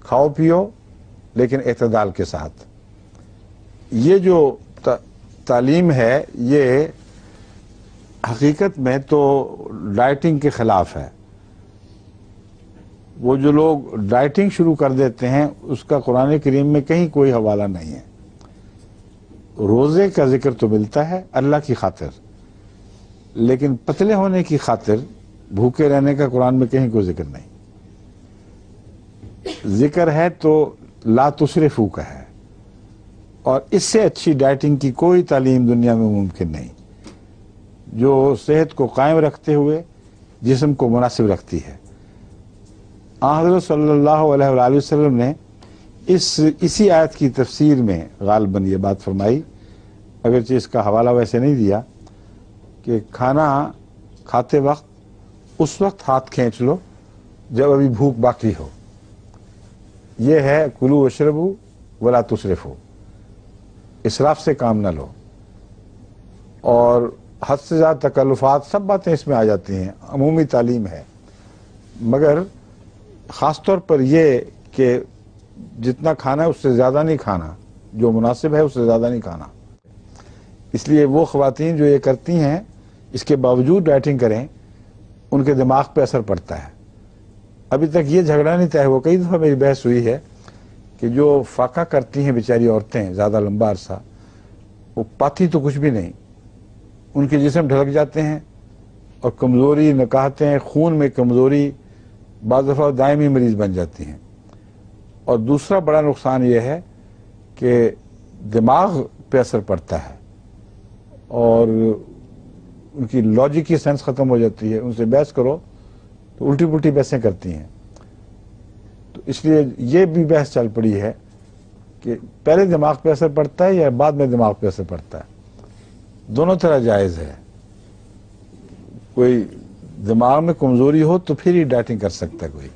کھاؤ پیو لیکن اعتدال کے ساتھ. یہ جو تعلیم ہے یہ حقیقت میں تو ڈائٹنگ کے خلاف ہے. وہ جو لوگ ڈائٹنگ شروع کر دیتے ہیں اس کا قرآن کریم میں کہیں کوئی حوالہ نہیں ہے. روزے کا ذکر تو ملتا ہے اللہ کی خاطر، لیکن پتلے ہونے کی خاطر بھوکے رہنے کا قرآن میں کہیں کوئی ذکر نہیں. ذکر ہے تو لا تسرفو کا ہے، اور اس سے اچھی ڈائٹنگ کی کوئی تعلیم دنیا میں ممکن نہیں جو صحت کو قائم رکھتے ہوئے جسم کو مناسب رکھتی ہے. حضرت صلی اللہ علیہ وآلہ وسلم نے اسی آیت کی تفسیر میں غالباً یہ بات فرمائی، اگرچہ اس کا حوالہ ویسے نہیں دیا، کہ کھانا کھاتے وقت اس وقت ہاتھ کھینچ لو جب ابھی بھوک باقی ہو. یہ ہے کلو واشربو ولا تسرفو، اسراف سے کام نہ لو. اور حد سے زیادہ تکلفات سب باتیں اس میں آ جاتی ہیں، عمومی تعلیم ہے، مگر خاص طور پر یہ کہ جتنا کھانا ہے اس سے زیادہ نہیں کھانا، جو مناسب ہے اس سے زیادہ نہیں کھانا. اس لیے وہ خواتین جو یہ کرتی ہیں اس کے باوجود ڈائٹنگ کریں ان کے دماغ پہ اثر پڑتا ہے. ابھی تک یہ جھگڑا نہیں طے ہوا، کئی دفعہ میری بحث ہوئی ہے کہ جو فاقہ کرتی ہیں بیچاری عورتیں زیادہ لمبا عرصہ، وہ پاتی تو کچھ بھی نہیں، ان کے جسم ڈھلک جاتے ہیں اور کمزوری، نکاہتیں، خون میں کمزوری، بعض دفعہ دائمی مریض بن جاتی ہیں. اور دوسرا بڑا نقصان یہ ہے کہ دماغ پہ اثر پڑتا ہے اور ان کی لاجک کی سینس ختم ہو جاتی ہے. ان سے بحث کرو تو الٹی پلٹی بحثیں کرتی ہیں. تو اس لیے یہ بھی بحث چل پڑی ہے کہ پہلے دماغ پہ اثر پڑتا ہے یا بعد میں دماغ پہ اثر پڑتا ہے. دونوں طرح جائز ہے. کوئی دماغ میں کمزوری ہو تو پھر ہی ڈائٹنگ کر سکتا ہے کوئی،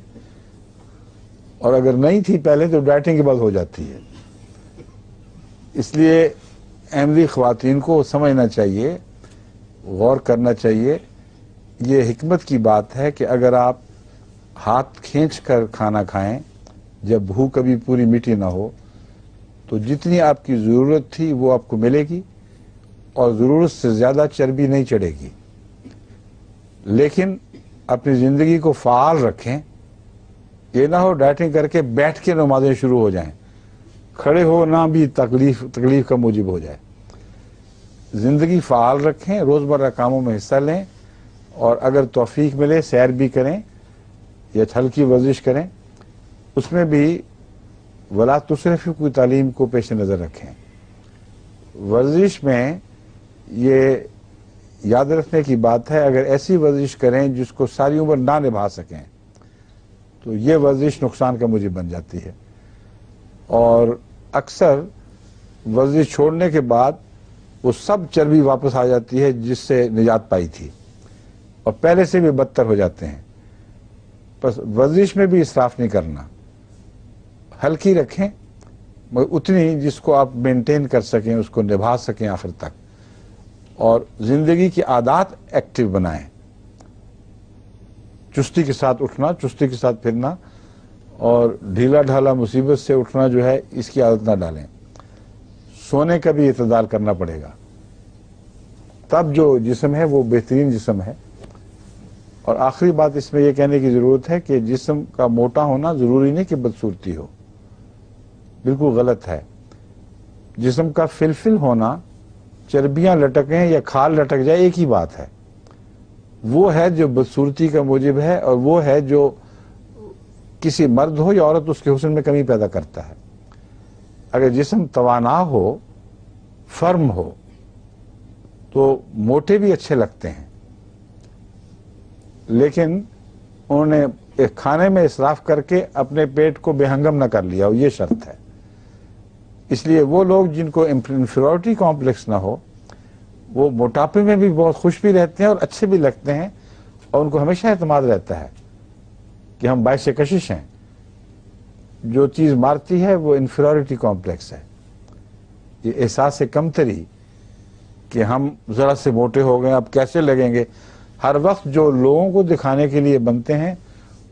اور اگر نہیں تھی پہلے تو ڈائٹنگ کے بعد ہو جاتی ہے. اس لیے احمدی خواتین کو سمجھنا چاہیے، غور کرنا چاہیے. یہ حکمت کی بات ہے کہ اگر آپ ہاتھ کھینچ کر کھانا کھائیں جب بھوک ابھی پوری میٹھی نہ ہو تو جتنی آپ کی ضرورت تھی وہ آپ کو ملے گی اور ضرورت سے زیادہ چربی نہیں چڑھے گی. لیکن اپنی زندگی کو فعال رکھیں. یہ نہ ہو ڈائٹنگ کر کے بیٹھ کے نمازیں شروع ہو جائیں، کھڑے ہونا بھی تکلیف کا موجب ہو جائے. زندگی فعال رکھیں، روزمرہ کاموں میں حصہ لیں، اور اگر توفیق ملے سیر بھی کریں یا ہلکی ورزش کریں. اس میں بھی ولا تسرفو کی تعلیم کو پیش نظر رکھیں. ورزش میں یہ یاد رکھنے کی بات ہے اگر ایسی ورزش کریں جس کو ساری عمر نہ نبھا سکیں تو یہ ورزش نقصان کا موجب بن جاتی ہے. اور اکثر ورزش چھوڑنے کے بعد وہ سب چربی واپس آ جاتی ہے جس سے نجات پائی تھی، اور پہلے سے بھی بدتر ہو جاتے ہیں. بس ورزش میں بھی اسراف نہیں کرنا، ہلکی رکھیں مگر اتنی جس کو آپ مینٹین کر سکیں، اس کو نبھا سکیں آخر تک. اور زندگی کی عادات ایکٹیو بنائیں، چستی کے ساتھ اٹھنا، چستی کے ساتھ پھرنا، اور ڈھیلا ڈھالا مصیبت سے اٹھنا جو ہے اس کی عادت نہ ڈالیں. سونے کا بھی اعتدال کرنا پڑے گا، تب جو جسم ہے وہ بہترین جسم ہے. اور آخری بات اس میں یہ کہنے کی ضرورت ہے کہ جسم کا موٹا ہونا ضروری نہیں کہ بدصورتی ہو، بالکل غلط ہے. جسم کا فلفل ہونا، چربیاں لٹکیں یا کھال لٹک جائے، ایک ہی بات ہے. وہ ہے جو بدصورتی کا موجب ہے، اور وہ ہے جو کسی مرد ہو یا عورت اس کے حسن میں کمی پیدا کرتا ہے. اگر جسم توانا ہو، فرم ہو، تو موٹے بھی اچھے لگتے ہیں، لیکن انہوں نے ایک کھانے میں اسراف کر کے اپنے پیٹ کو بے ہنگم نہ کر لیا، یہ شرط ہے. اس لیے وہ لوگ جن کو انفیریورٹی کمپلیکس نہ ہو وہ موٹاپے میں بھی بہت خوش بھی رہتے ہیں اور اچھے بھی لگتے ہیں، اور ان کو ہمیشہ اعتماد رہتا ہے کہ ہم باعث کشش ہیں. جو چیز مارتی ہے وہ انفیریورٹی کمپلیکس ہے، یہ احساس کمتری کہ ہم ذرا سے موٹے ہو گئے اب کیسے لگیں گے. ہر وقت جو لوگوں کو دکھانے کے لیے بنتے ہیں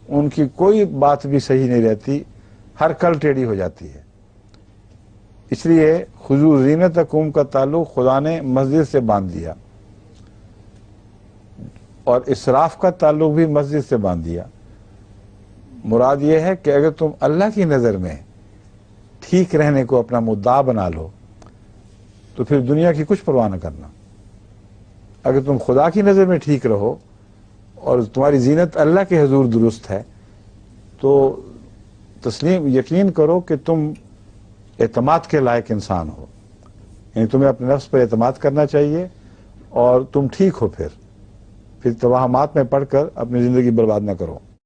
ان کی کوئی بات بھی صحیح نہیں رہتی. ہر کل ٹیڑھی ہو جاتی ہے. اس لیے خذو زینتکم کا تعلق خدا نے مسجد سے باندھ دیا اور اسراف کا تعلق بھی مسجد سے باندھ دیا. مراد یہ ہے کہ اگر تم اللہ کی نظر میں ٹھیک رہنے کو اپنا مدعا بنا لو تو پھر دنیا کی کچھ پرواہ نہ کرنا. اگر تم خدا کی نظر میں ٹھیک رہو اور تمہاری زینت اللہ کے حضور درست ہے تو یقین کرو کہ تم اعتماد کے لائق انسان ہو. یعنی تمہیں اپنے نفس پر اعتماد کرنا چاہیے اور تم ٹھیک ہو. پھر توہمات میں پڑھ کر اپنی زندگی برباد نہ کرو.